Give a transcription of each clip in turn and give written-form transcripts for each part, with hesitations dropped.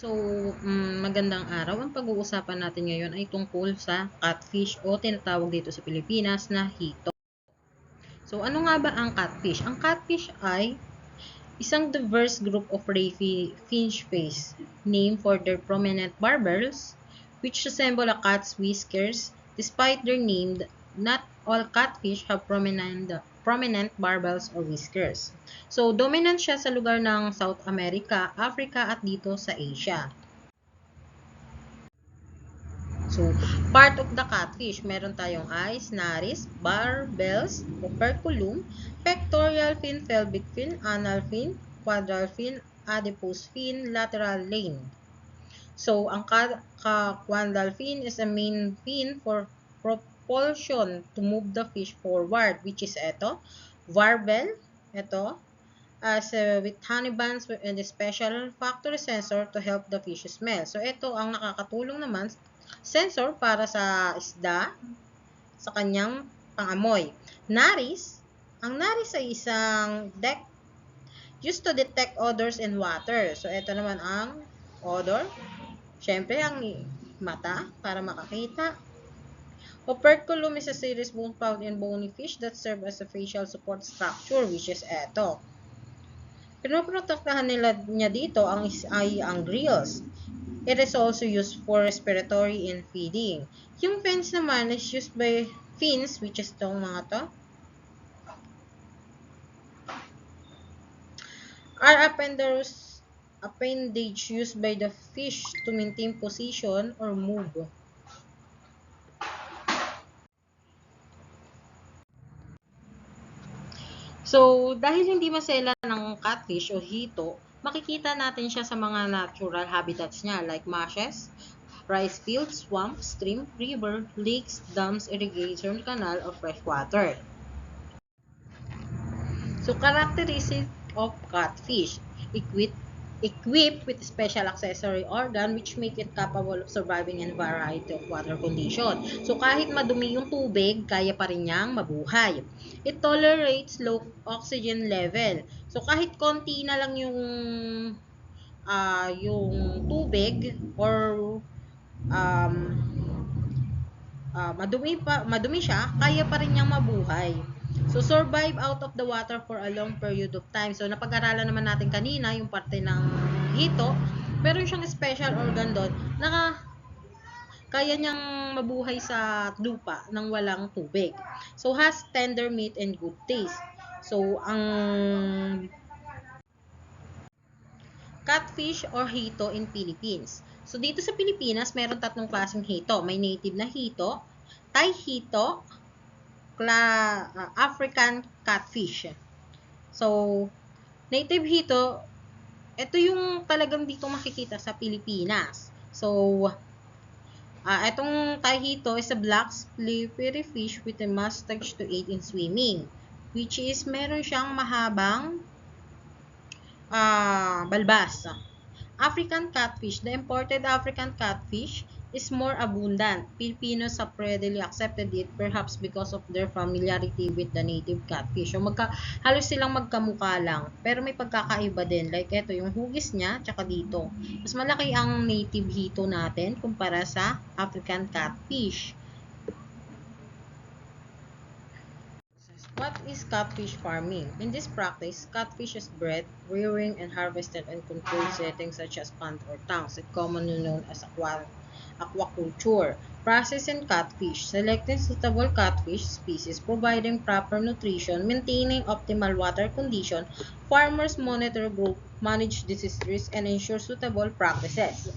So, magandang araw. Ang pag-uusapan natin ngayon ay tungkol sa catfish o tinatawag dito sa Pilipinas na hito. So, ano nga ba ang catfish? Ang catfish ay isang diverse group of ray finch fish named for their prominent barbels which resemble a cat's whiskers. Despite their name, not all catfish have prominent barbels or whiskers. So, dominant siya sa lugar ng South America, Africa at dito sa Asia. So, part of the catfish, meron tayong eyes, naris, barbels, operculum, pectoral fin, pelvic fin, anal fin, quadral fin, adipose fin, lateral lane. So, ang quadral fin is a main fin for propulsion to move the fish forward, which is ito, barbel, ito, with honey bands and a special factory sensor to help the fish smell. So, ito ang nakakatulong naman sensor para sa isda sa kanyang pangamoy. Naris, ang naris ay isang deck used to detect odors in water. So, ito naman ang odor. Siyempre, ang mata para makakita. Operculum is a series bone found in bony fish that serve as a facial support structure, which is ito. Pinoprotektahan niya dito ay ang grills. It is also used for respiratory and feeding. Yung fins naman is used by fins, which is itong mga to, are appendage used by the fish to maintain position or move. So, dahil hindi masela ng catfish o hito, makikita natin siya sa mga natural habitats niya like marshes, rice fields, swamp, stream, river, lakes, dams, irrigation canal, or freshwater. So, characteristic of catfish, equipped with special accessory organ which make it capable of surviving in a variety of water condition. So, kahit madumi yung tubig, kaya pa rin niyang mabuhay. It tolerates low oxygen level. So, kahit konti na lang yung tubig or madumi siya, kaya pa rin niyang mabuhay. So, survive out of the water for a long period of time. So, napag-aralan naman natin kanina, yung parte ng hito, meron siyang special organ doon na kaya niyang mabuhay sa lupa nang walang tubig. So, has tender meat and good taste. So, ang catfish or hito in Philippines. So, dito sa Pilipinas, meron tatlong klaseng hito. May native na hito, Thai hito, African catfish. So, native hito, ito yung talagang dito makikita sa Pilipinas. So, itong Thai hito is a black slippery fish with a mustache to aid in swimming, which is meron siyang mahabang balbas. African catfish. The imported African catfish is more abundant. Filipinos have readily accepted it perhaps because of their familiarity with the native catfish. So, halos silang magkamukha lang. Pero may pagkakaiba din. Like ito, yung hugis niya, tsaka dito. Mas malaki ang native hito natin kumpara sa African catfish. What is catfish farming? In this practice, catfish is bred, rearing, and harvested in controlled settings such as pond or tanks, commonly known as aquaculture. Processing catfish. Selecting suitable catfish species, providing proper nutrition, maintaining optimal water condition. Farmers monitor growth, manage disease risk, and ensure suitable practices.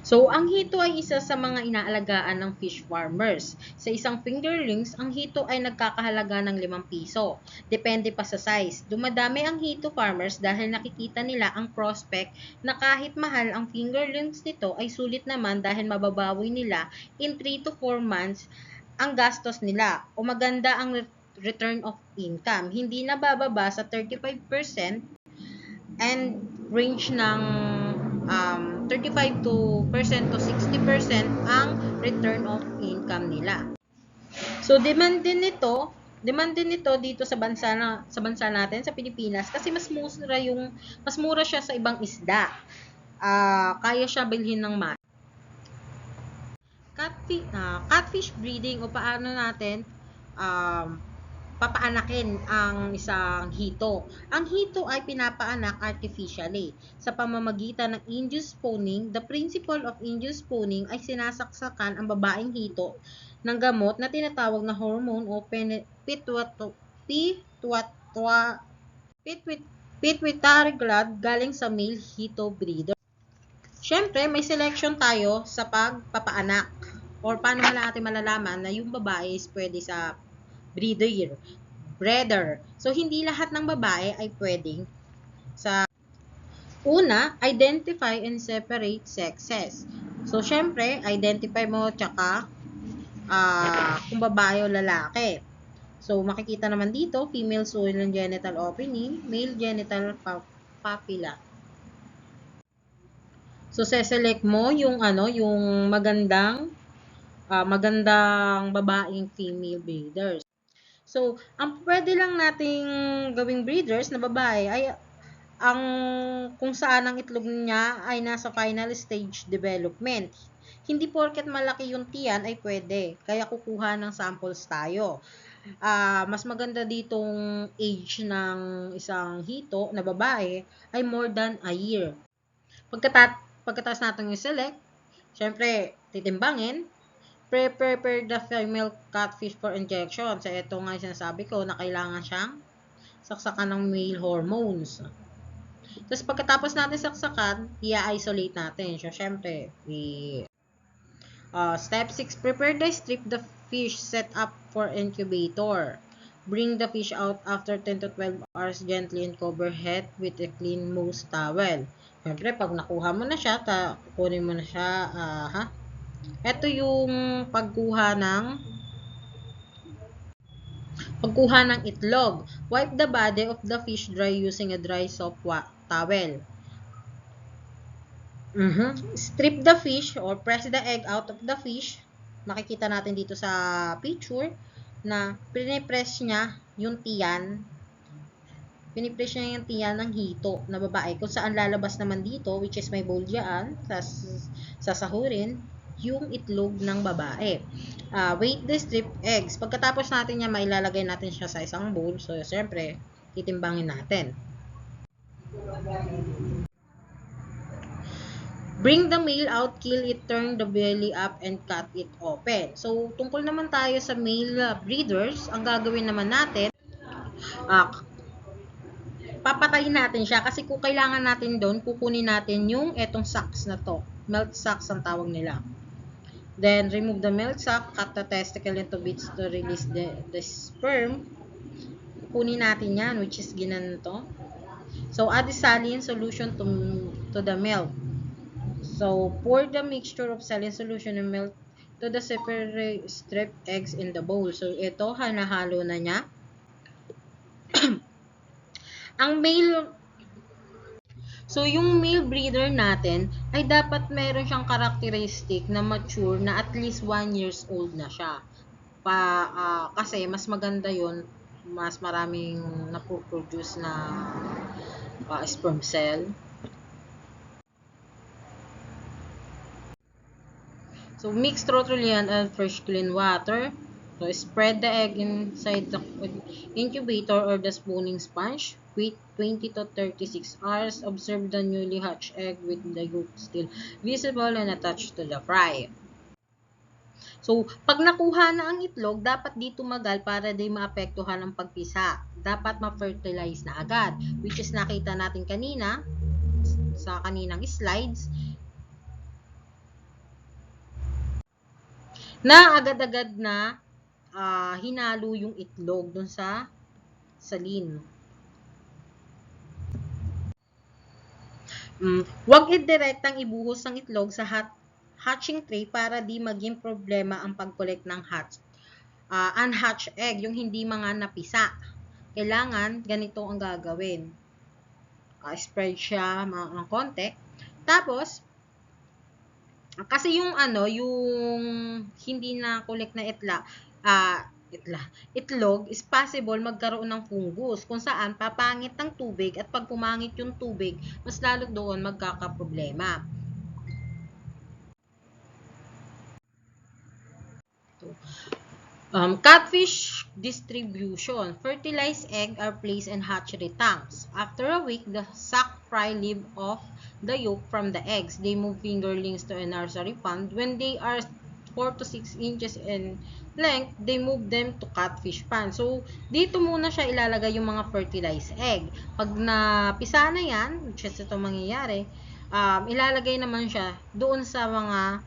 So, ang hito ay isa sa mga inaalagaan ng fish farmers. Sa isang fingerlings, ang hito ay nagkakahalaga ng 5 piso. Depende pa sa size. Dumadami ang hito farmers dahil nakikita nila ang prospect na kahit mahal ang fingerlings nito ay sulit naman dahil mababawi nila in 3 to 4 months ang gastos nila o maganda ang return of income. Hindi na bababa sa 35% and range ng 35% to 60% ang return of income nila. So, demand din nito dito sa bansa natin sa Pilipinas kasi mas mura siya sa ibang isda. kaya siya bilhin ng mas. Catfish breeding o paano natin um, papaanakin ang isang hito. Ang hito ay pinapaanak artificially sa pamamagitan ng induced spawning. The principle of induced spawning ay sinasaksakan ang babaeng hito ng gamot na tinatawag na hormone o pituitary gland galing sa male hito breeder. Siyempre, may selection tayo sa pagpapaanak or paano natin malalaman na yung babae is pwede sa breeder. So, hindi lahat ng babae ay pwedeng sa una, identify and separate sexes. So, syempre, identify mo tsaka kung babae o lalaki. So, makikita naman dito, female soil and genital opening, male genital papilla. So, seselect mo yung yung magandang babaeng female breeders. So, ang pwede lang nating gawing breeders na babae ay ang kung saan ang itlog niya ay nasa final stage development. Hindi porket malaki yung tiyan ay pwede. Kaya kukuha ng samples tayo. Mas maganda ditong age ng isang hito na babae ay more than a year. Pagkatapos natin i-select, syempre, titimbangin, prepare the female catfish for injection. So, ito nga yung sinasabi ko na kailangan siyang saksakan ng male hormones. Tapos, pagkatapos natin saksakan, i-isolate natin. So, syempre, step 6, prepare the strip the fish set up for incubator. Bring the fish out after 10 to 12 hours gently and cover head with a clean moist towel. Siyempre, pag nakuha mo na siya, kukunin mo na siya, Ito yung pagkuha ng itlog. Wipe the body of the fish dry using a dry soft towel. Strip the fish or press the egg out of the fish. Makikita natin dito sa picture na pinipress niya yung tiyan. Pinipress niya yung tiyan ng hito na babae. Kung saan lalabas naman dito, which is may bowl dyan, sasahurin yung itlog ng babae. Wait the strip eggs. Pagkatapos natin niya, mailalagay natin siya sa isang bowl. So, siyempre, titimbangin natin. Bring the male out, kill it, turn the belly up, and cut it open. So, tungkol naman tayo sa male breeders, ang gagawin naman natin, papatayin natin siya kasi kung kailangan natin doon, kukunin natin yung etong sacs na to. Milk sacs ang tawag nila. Then, remove the milk sac, cut the testicle into bits to release the sperm. Kunin natin yan, which is ginanto. So, add the saline solution to the milk. So, pour the mixture of saline solution and milk to the separate strip eggs in the bowl. So, ito, hanahalo na niya. Yung male breeder natin ay dapat meron siyang characteristic na mature na at least 1 years old na siya. Kasi mas maganda yun, mas maraming napoproduce na sperm cell. So, mix thoroughly and fresh clean water. So, spread the egg inside the incubator or the spawning sponge. Wait 20 to 36 hours. Observe the newly hatched egg with the yolk still visible and attached to the fry. So, pag nakuha na ang itlog, dapat di tumagal para di maapektuhan ang pagpisa. Dapat ma-fertilize na agad. Which is nakita natin kanina sa kaninang slides. Na agad-agad na hinalo yung itlog dun sa saline. Huwag direktang ibuhos ang itlog sa hatching tray para di maging problema ang pag-collect ng unhatched egg, yung hindi mga napisa. Kailangan ganito ang gagawin. Spread siya ng konti. Tapos, kasi yung yung hindi na collect na itlog is possible magkaroon ng fungus kung saan papangit ng tubig at pag pumangit yung tubig, mas lalo doon magkakaproblema. Catfish distribution. Fertilized egg are placed in hatchery tanks. After a week, the sac fry leave off the yolk from the eggs. They move fingerlings to a nursery pond. When they are 4 to 6 inches in length, they move them to catfish pond. So, dito muna siya ilalagay yung mga fertilized egg. Pag napisa na yan, which is ito mangyayari, ilalagay naman siya doon sa mga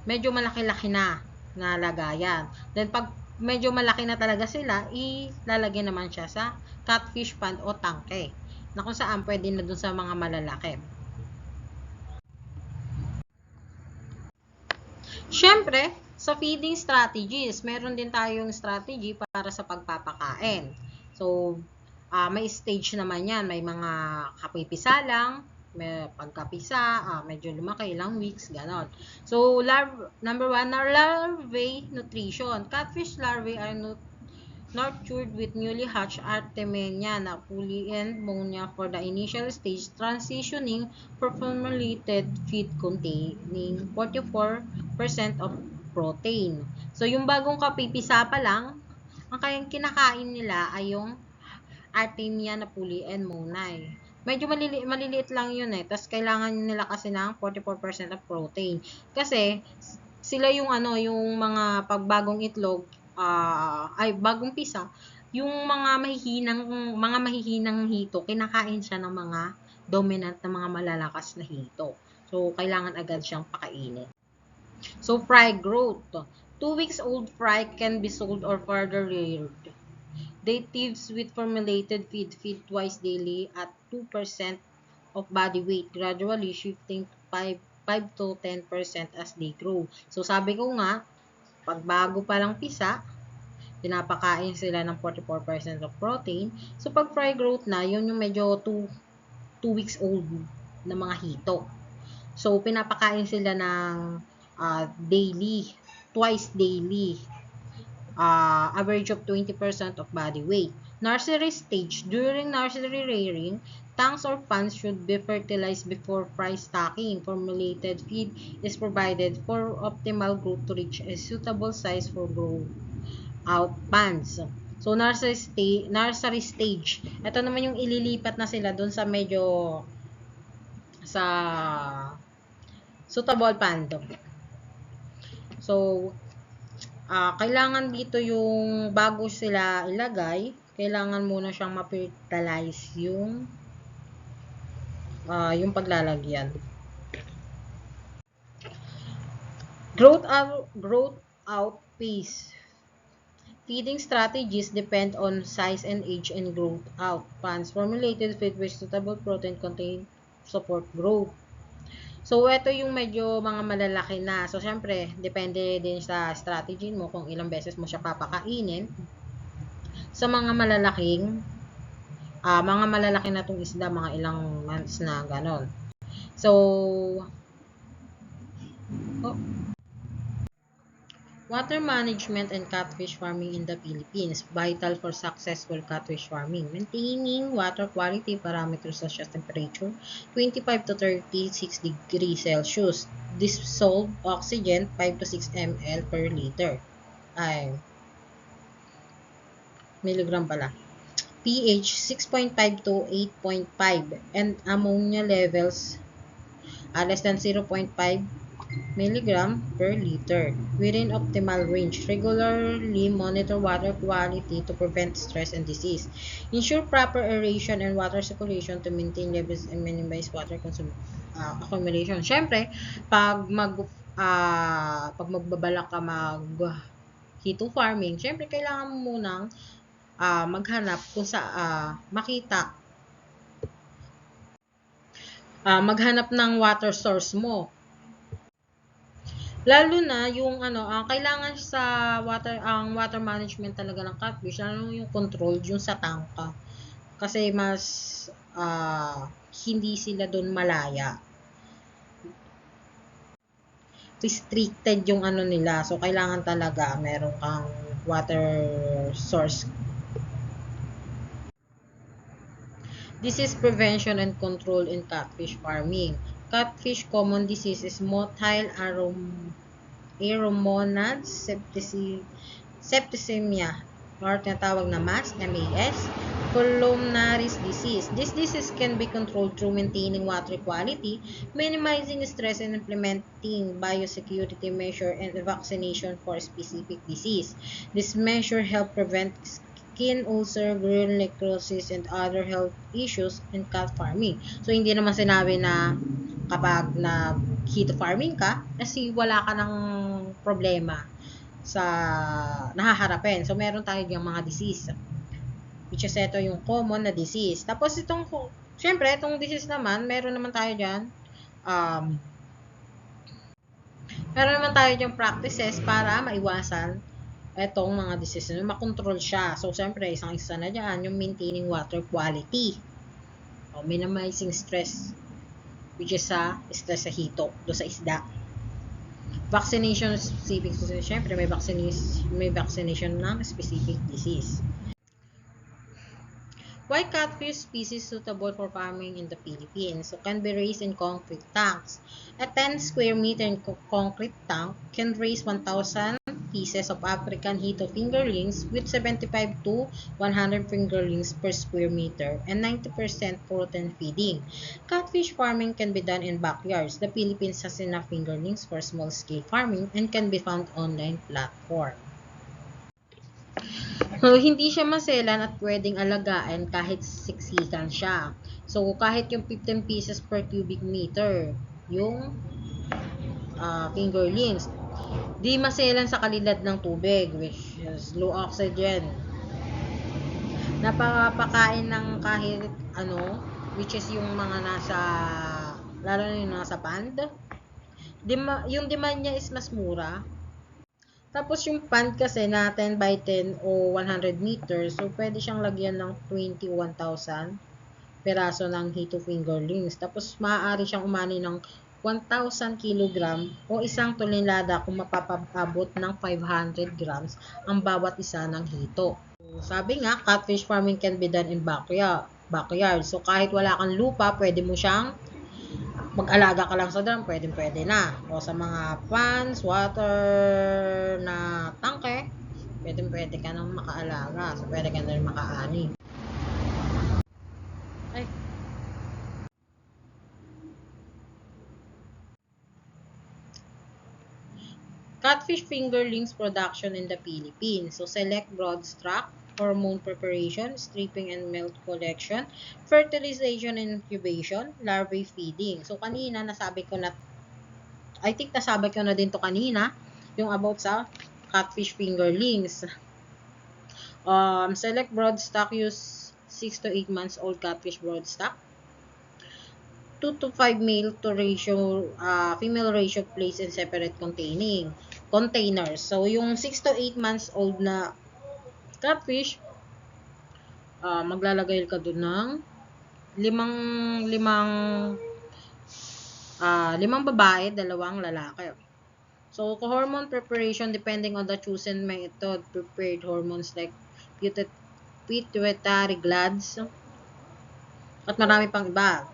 medyo malaki-laki na lagayan. Then, pag medyo malaki na talaga sila, ilalagay naman siya sa catfish pond o tangke na kung saan pwede na dun sa mga malalaki. Siyempre, sa feeding strategies, meron din tayong strategy para sa pagpapakain. So, may stage naman yan. May mga kapipisa lang, may pagkapisa, medyo lumaki, ilang weeks, ganon. So, number 1, larvae nutrition. Catfish larvae are nurtured with newly hatched Artemia, Napuli, and Monia for the initial stage, transitioning for formulated feed containing 44% of protein. So, yung bagong kapipisa pa lang, ang kayang kinakain nila ay yung Artemia, Napuli, and Monai. Medyo maliliit lang yun eh. Tapos, kailangan nila kasi ng 44% of protein. Kasi, sila yung yung mga pagbagong itlog, bagong pisa, yung mga mahihinang hito, kinakain siya ng mga dominant na mga malalakas na hito. So, kailangan agad siyang pakainin. So, fry growth. 2 weeks old fry can be sold or further reared. Natives with formulated feed twice daily at 2% of body weight, gradually shifting to 5 to 10% as they grow. So, sabi ko nga, pag bago pa lang pisa, pinapakain sila ng 44% of protein. So, pag fry growth na, yun yung medyo 2 weeks old na mga hito. So, pinapakain sila ng daily, twice daily, average of 20% of body weight. Nursery stage. During nursery rearing, tanks or ponds should be fertilized before fry stocking. Formulated feed is provided for optimal growth to reach a suitable size for grow out ponds. So, nursery stage. Ito naman yung ililipat na sila dun sa medyo sa suitable pond. So, kailangan dito yung bago sila ilagay, kailangan muna siyang ma-fertilize yung paglalagyan. Growth out pace. Feeding strategies depend on size and age and growth out. Ponds formulated feed with suitable protein contain support growth. So, ito yung medyo mga malalaki na. So, syempre, depende din sa strategy mo kung ilang beses mo siya papakainin. Sa mga malalaki na itong isda, mga ilang months na ganon. So, water management and catfish farming in the Philippines, vital for successful catfish farming. Maintaining water quality parameters such as temperature, 25 to 36 degrees Celsius. Dissolved oxygen, 5 to 6 ml per liter. Milligram pala. pH, 6.5 to 8.5. And ammonia levels, less than 0.5 milligram per liter, within optimal range. Regularly monitor water quality to prevent stress and disease. Ensure proper aeration and water circulation to maintain levels and minimize water accumulation. Siyempre, pag magbabalak ka hito farming, siyempre kailangan mo munang maghanap kung maghanap ng water source mo. Lalo na yung kailangan sa water management talaga ng catfish, lalo yung controlled yung sa tangka. Kasi mas hindi sila doon malaya. restricted yung ano nila. So, kailangan talaga meron kang water source. Disease prevention and control in catfish farming. Catfish common disease is motile aeromonads septicemia or tinatawag na MAS, MAS, columnaris disease. This disease can be controlled through maintaining water quality, minimizing stress, and implementing biosecurity measure and vaccination for specific disease. This measure help prevent skin ulcer, gill necrosis, and other health issues in cat farming. So, hindi naman sinabi na kapag nag-keto farming ka, kasi wala ka ng problema sa nahaharapin. So, meron tayo diyang mga disease. Which is ito yung common na disease. Tapos syempre, itong disease naman, meron naman tayo dyan, practices para maiwasan itong mga disease na makontrol siya. So, syempre, isa na dyan, yung maintaining water quality. O, minimizing stress, which is stress sa hito, do sa isda. Vaccination specific, syempre may vaccination ng specific disease. Why catfish species suitable for farming in the Philippines? So, can be raised in concrete tanks. A 10 square meter concrete tank can raise 1,000 pieces of African hito fingerlings with 75 to 100 fingerlings per square meter and 90% protein feeding. Catfish farming can be done in backyards. The Philippines has enough fingerlings for small-scale farming and can be found online platform. So, hindi siya maselan at pwedeng alagaan kahit siksikan siya. So, kahit yung 15 pieces per cubic meter, yung fingerlings, di maselan sa kalidad ng tubig, which is low oxygen. Napapakain ng kahit ano, which is yung mga lalo na yung nasa pond. Yung demand niya is mas mura. Tapos yung pond kasi na 10 by 10 o 100 meters, so pwede siyang lagyan ng 21,000 peraso ng hito fingerlings. Tapos maaari siyang umani ng 1,000 kilogram o isang tonelada kung mapapabot ng 500 grams ang bawat isa ng hito. So, sabi nga, catfish farming can be done in backyard. So, kahit wala kang lupa, pwede mo siyang mag-alaga ka lang sa drum, pwede na. O sa mga ponds, water na tangke, pwede ka nang makaalaga. So, pwede ka na rin makaani. Catfish fingerlings production in the Philippines. So, select brood stock, hormone preparation, stripping and milk collection, fertilization and incubation, larvae feeding. So, kanina, nasabi ko na din to kanina, yung about sa catfish fingerlings. Select brood stock, use 6 to 8 months old catfish brood stock. 2 to 5 male to female ratio placed in separate containers. So, yung 6 to 8 months old na catfish, maglalagay ka doon ng limang babae, 2 lalaki. So, hormone preparation depending on the chosen method, prepared hormones like pituitary glands at marami pang iba.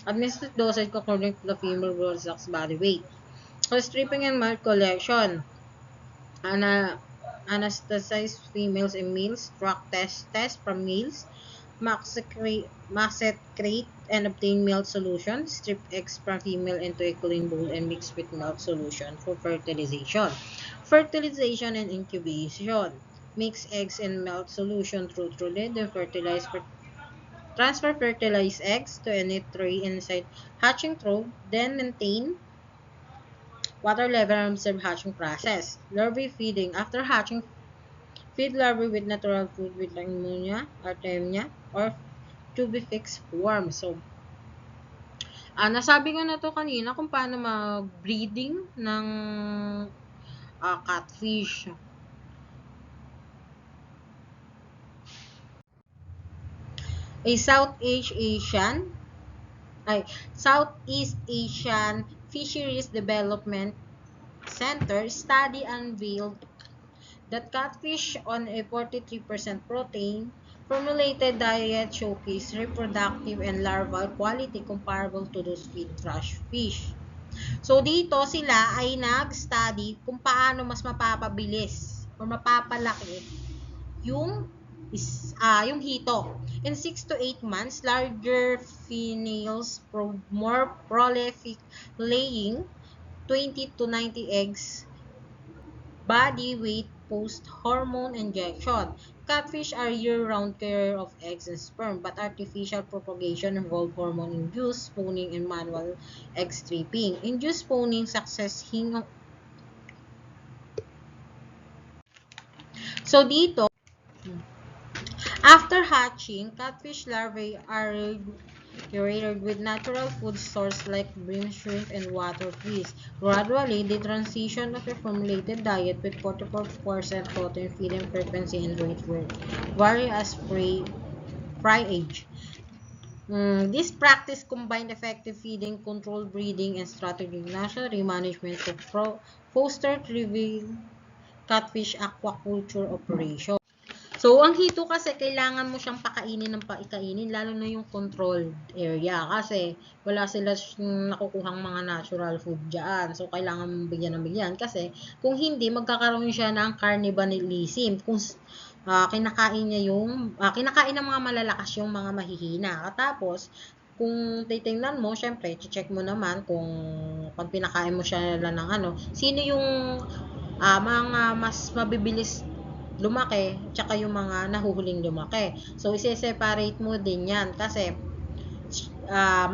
Administered dosage according to the female brood stock's body weight. So, stripping and milk collection. Anesthetize females and males, track test from males, macerate and obtain milk solution, strip eggs from female into a clean bowl and mix with milk solution for fertilization. Fertilization and incubation. Mix eggs and milk solution through lid and transfer fertilized eggs to a tray inside hatching trough, then maintain water level and observe hatching process. Larvae feeding. After hatching, feed larvae with natural food with ammonia, artemia, or tubifex worm. So, nasabi ko na to kanina kung paano mag-breeding ng catfish. Southeast Asian Fisheries Development Center study unveiled that catfish on a 43% protein formulated diet showcase reproductive and larval quality comparable to those with trash fish. So dito sila ay nag-study kung paano mas mapapabilis o mapapalaki yung hito. In 6 to 8 months, larger females more prolific, laying 20 to 90 eggs, body weight post-hormone injection. Catfish are year-round carrier of eggs and sperm, but artificial propagation involve hormone-induced spawning and manual egg stripping. Induced spawning success So dito, after hatching, catfish larvae are curated with natural food sources like bream shrimp and water fleas. Gradually, the transition of a formulated diet with 44% protein feeding frequency and rate vary as fry age. This practice combined effective feeding, controlled breeding, and strategic nursery management to foster thriving catfish aquaculture operation. So, ang hito kasi, kailangan mo siyang pakainin ng paikainin, lalo na yung controlled area. Kasi, wala sila nakukuhang mga natural food dyan. So, kailangan mong bigyan ng bigyan. Kasi, kung hindi, magkakaroon siya ng cannibalism. Kung kinakain niya kinakain ng mga malalakas yung mga mahihina. Tapos, kung titingnan mo, syempre, check mo naman kung pag pinakain mo siya ng sino yung mga mas mabibilis lumaki, tsaka yung mga nahuhuling lumaki. So, isi-separate mo din yan kasi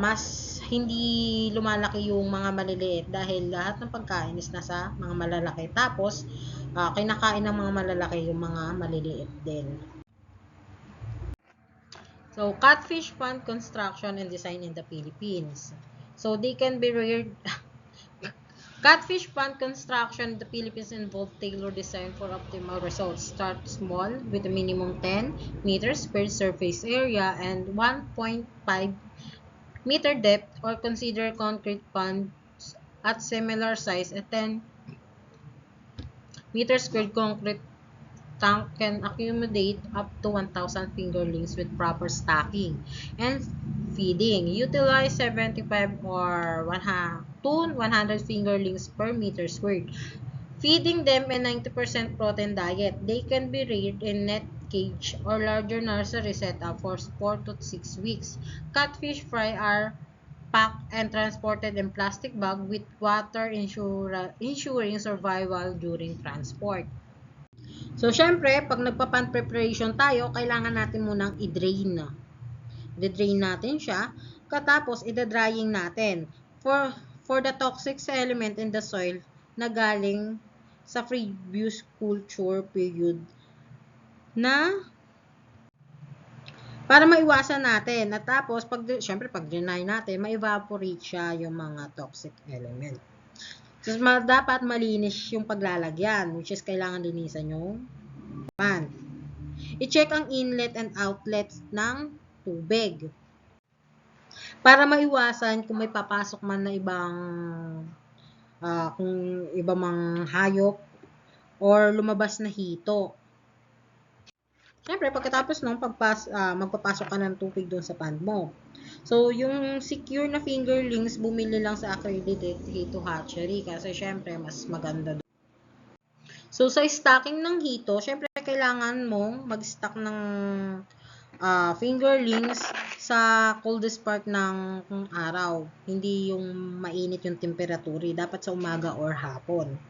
mas hindi lumalaki yung mga maliliit dahil lahat ng pagkain is nasa mga malalaki. Tapos, kinakain ng mga malalaki yung mga maliliit din. So, catfish pond construction and design in the Philippines. So, they can be reared... Catfish pond construction in the Philippines involve tailored design for optimal results. Start small with a minimum 10 meters per surface area and 1.5 meter depth, or consider concrete ponds at similar size. A 10 meter squared concrete tank can accommodate up to 1,000 fingerlings with proper stocking and feeding. Utilize 75 or 100 fingerlings per meter squared. Feeding them a 90% protein diet. They can be reared in net cage or larger nursery setup for 4 to 6 weeks. Catfish fry are packed and transported in plastic bag with water ensuring survival during transport. So, syempre, pag nagpa-pan preparation tayo, kailangan natin munang i-drain. I-drain natin siya, katapos i-drying natin for the toxic element in the soil na galing sa previous culture period na para maiwasan natin. At tapos, syempre, pag deny natin, ma-evaporate siya yung mga toxic element. So, dapat malinis yung paglalagyan, which is kailangan linisan yung pan. I-check ang inlet and outlet ng tubig para maiwasan kung may papasok man na kung iba mang hayop or lumabas na hito. Siyempre, pagkatapos nung magpapasok ka ng tubig doon sa pan mo. So, yung secure na fingerlings, bumili lang sa accredited hito hatchery kasi syempre, mas maganda doon. So, sa stocking ng hito, syempre, kailangan mong mag-stock ng fingerlings sa coldest part ng araw. Hindi yung mainit yung temperature. Dapat sa umaga or hapon.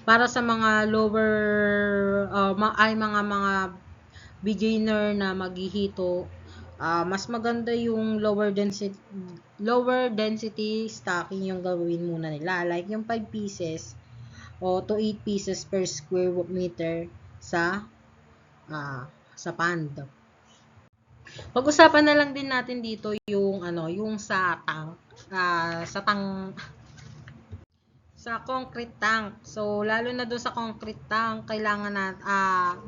Para sa mga mga beginner na maghihito, mas maganda yung lower density stocking yung gawin muna nila. Like yung 5 pieces o to 8 pieces per square meter sa pond. Pag-usapan na lang din natin dito yung yung sa concrete tank. So, lalo na doon sa concrete tank, kailangan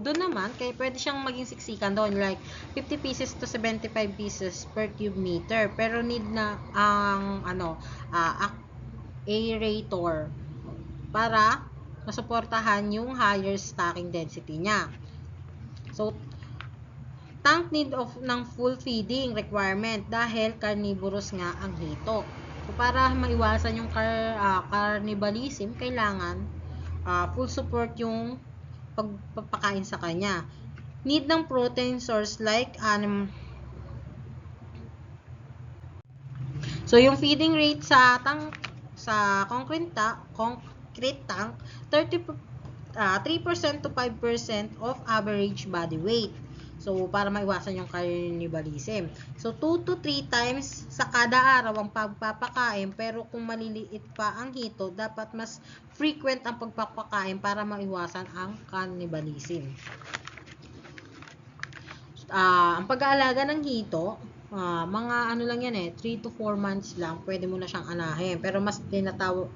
doon naman, kaya pwede siyang maging siksikan doon, like 50 pieces to 75 pieces per cube meter. Pero need na ang aerator para masuportahan yung higher stocking density niya. So, tank need ng full feeding requirement dahil carnivorous nga ang hito. So, para maiwasan yung cannibalism, kailangan full support yung pagpapakain sa kanya. Need ng protein source like So, yung feeding rate sa concrete tank, 3% to 5% of average body weight. So, para maiwasan yung cannibalism. So, 2 to 3 times sa kada araw ang pagpapakain, pero kung maliliit pa ang hito, dapat mas frequent ang pagpapakain para maiwasan ang cannibalism. Ang pag-aalaga ng hito, mga ano lang yan 3 to 4 months lang, pwede mo na siyang anahin. Pero mas tinatawag,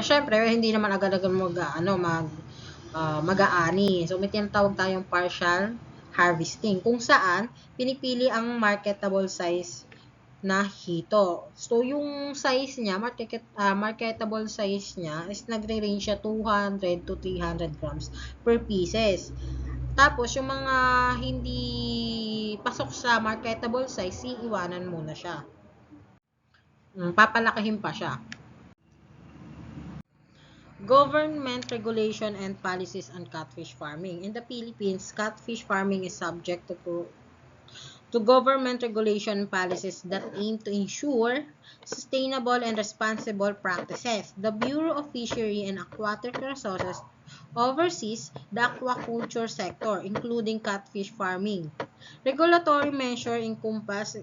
syempre, hindi naman agad-agad mag-aani. So, may tinatawag tayong partial harvesting, kung saan pinipili ang marketable size na hito. So, yung size niya, marketable size niya is nagre-range siya 200 to 300 grams per pieces. Tapos, yung mga hindi pasok sa marketable size, iiwanan muna siya. Papalakihin pa siya. Government regulation and policies on catfish farming. In the Philippines, catfish farming is subject to government regulation policies that aim to ensure sustainable and responsible practices. The Bureau of Fishery and Aquatic Resources oversees the aquaculture sector, including catfish farming. Regulatory measures encompass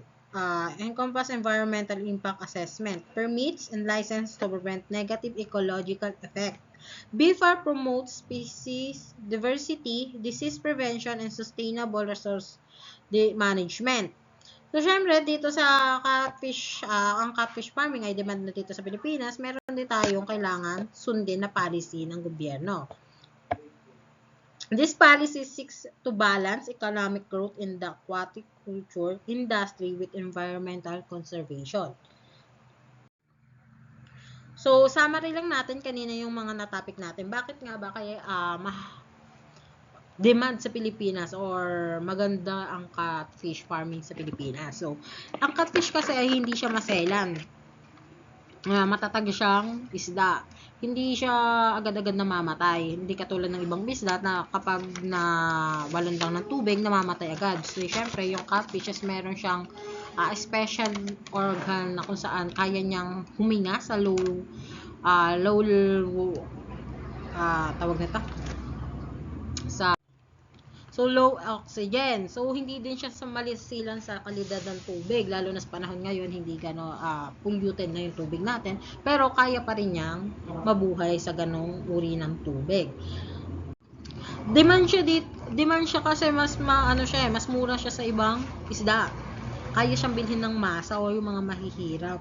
environmental impact assessment, permits, and license to prevent negative ecological effect. BFAR promotes species diversity, disease prevention, and sustainable resource management. So, syempre, dito sa ang catfish farming ay demand na dito sa Pilipinas, meron din tayong kailangan sundin na policy ng gobyerno. This policy seeks to balance economic growth in the aquatic culture industry with environmental conservation. So, summary lang natin kanina yung mga na-topic natin. Bakit nga ba kaya demand sa Pilipinas or maganda ang catfish farming sa Pilipinas? So, ang catfish kasi ay hindi siya maselan. Matatag siyang isda. Hindi siya agad-agad namamatay. Hindi katulad ng ibang isda na kapag nawalan lang ng tubig, namamatay agad. So, syempre, yung catfish is meron siyang special organ na kung saan kaya niyang huminga sa tawag nito So, low oxygen. So, hindi din siya malisilan sa kalidad ng tubig. Lalo na sa panahon ngayon, hindi polluted na yung tubig natin. Pero, kaya pa rin niyang mabuhay sa ganong uri ng tubig. Demand siya kasi mas mura siya sa ibang isda. Kaya siyang bilhin ng masa o yung mga mahihirap.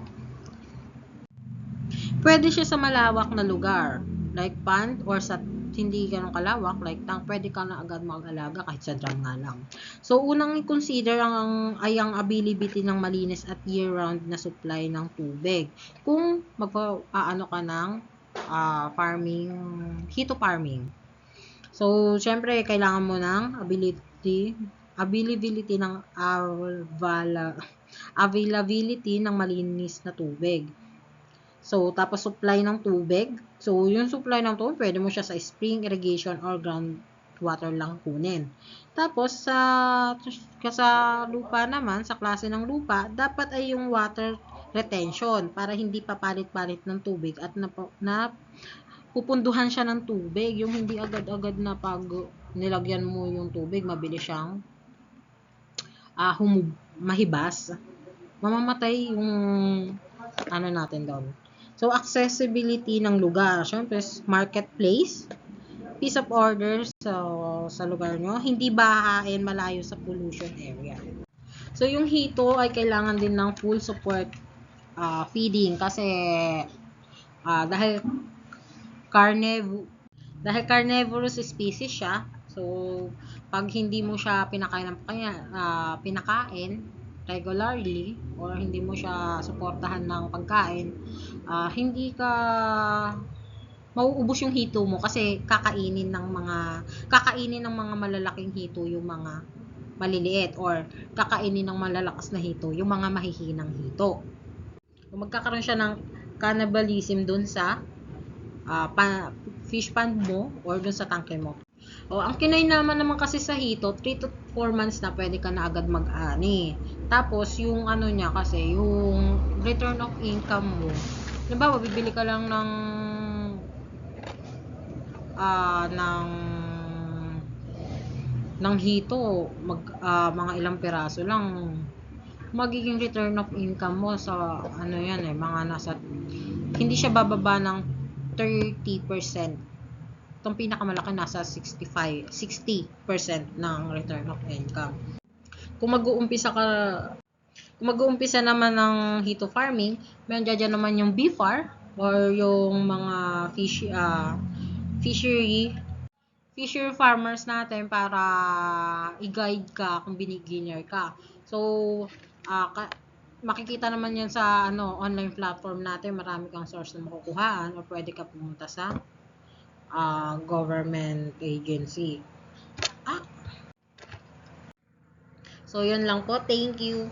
Pwede siya sa malawak na lugar, like pond or sa hindi ganun kalawak, like tank, pwede ka na agad mag-alaga kahit sa drum nga lang. So, unang i-consider ang availability ng malinis at year-round na supply ng tubig. Kung ka ng hito farming. So, syempre, kailangan mo ng availability ng availability ng malinis na tubig. So, tapos supply ng tubig. So, yung supply ng tubig, pwede mo siya sa spring irrigation or groundwater lang kunin. Tapos, sa lupa naman, sa klase ng lupa, dapat ay yung water retention para hindi papalit-palit ng tubig at pupunduhan siya ng tubig. Yung hindi agad-agad na pag nilagyan mo yung tubig, mabilis siyang mahibas. Mamamatay yung natin doon. So, accessibility ng lugar. Siyempre, marketplace, piece of orders sa lugar nyo. Hindi bahain malayo sa pollution area. So, yung hito ay kailangan din ng full support feeding kasi dahil carnivorous species siya. So, pag hindi mo siya pinakain regularly or hindi mo siya suportahan ng pagkain, hindi ka mauubos yung hito mo kasi kakainin ng mga malalaking hito yung mga maliliit or kakainin ng malalakas na hito yung mga mahihinang hito. So, magkakaroon siya ng cannibalism dun sa fish pond mo or dun sa tangke mo. Ang naman kasi sa hito, 3 to 4 months na pwede ka na agad mag-ani. Tapos, yung ano niya kasi, yung return of income mo, halimbawa, bibili ka lang ng hito, mga ilang piraso lang, magiging return of income mo sa, mga nasa, hindi siya bababa ng 30%. Itong pinakamalaki nasa 60% ng return of income. Kung mag-uumpisa naman ng hito farming, meron dyan naman yung BFAR or yung mga fishery farmers natin para i-guide ka kung beginner ka. So, makikita naman yan sa online platform natin, marami kang source na makukuhaan o pwede ka pumunta sa government agency. So, yun lang po. Thank you.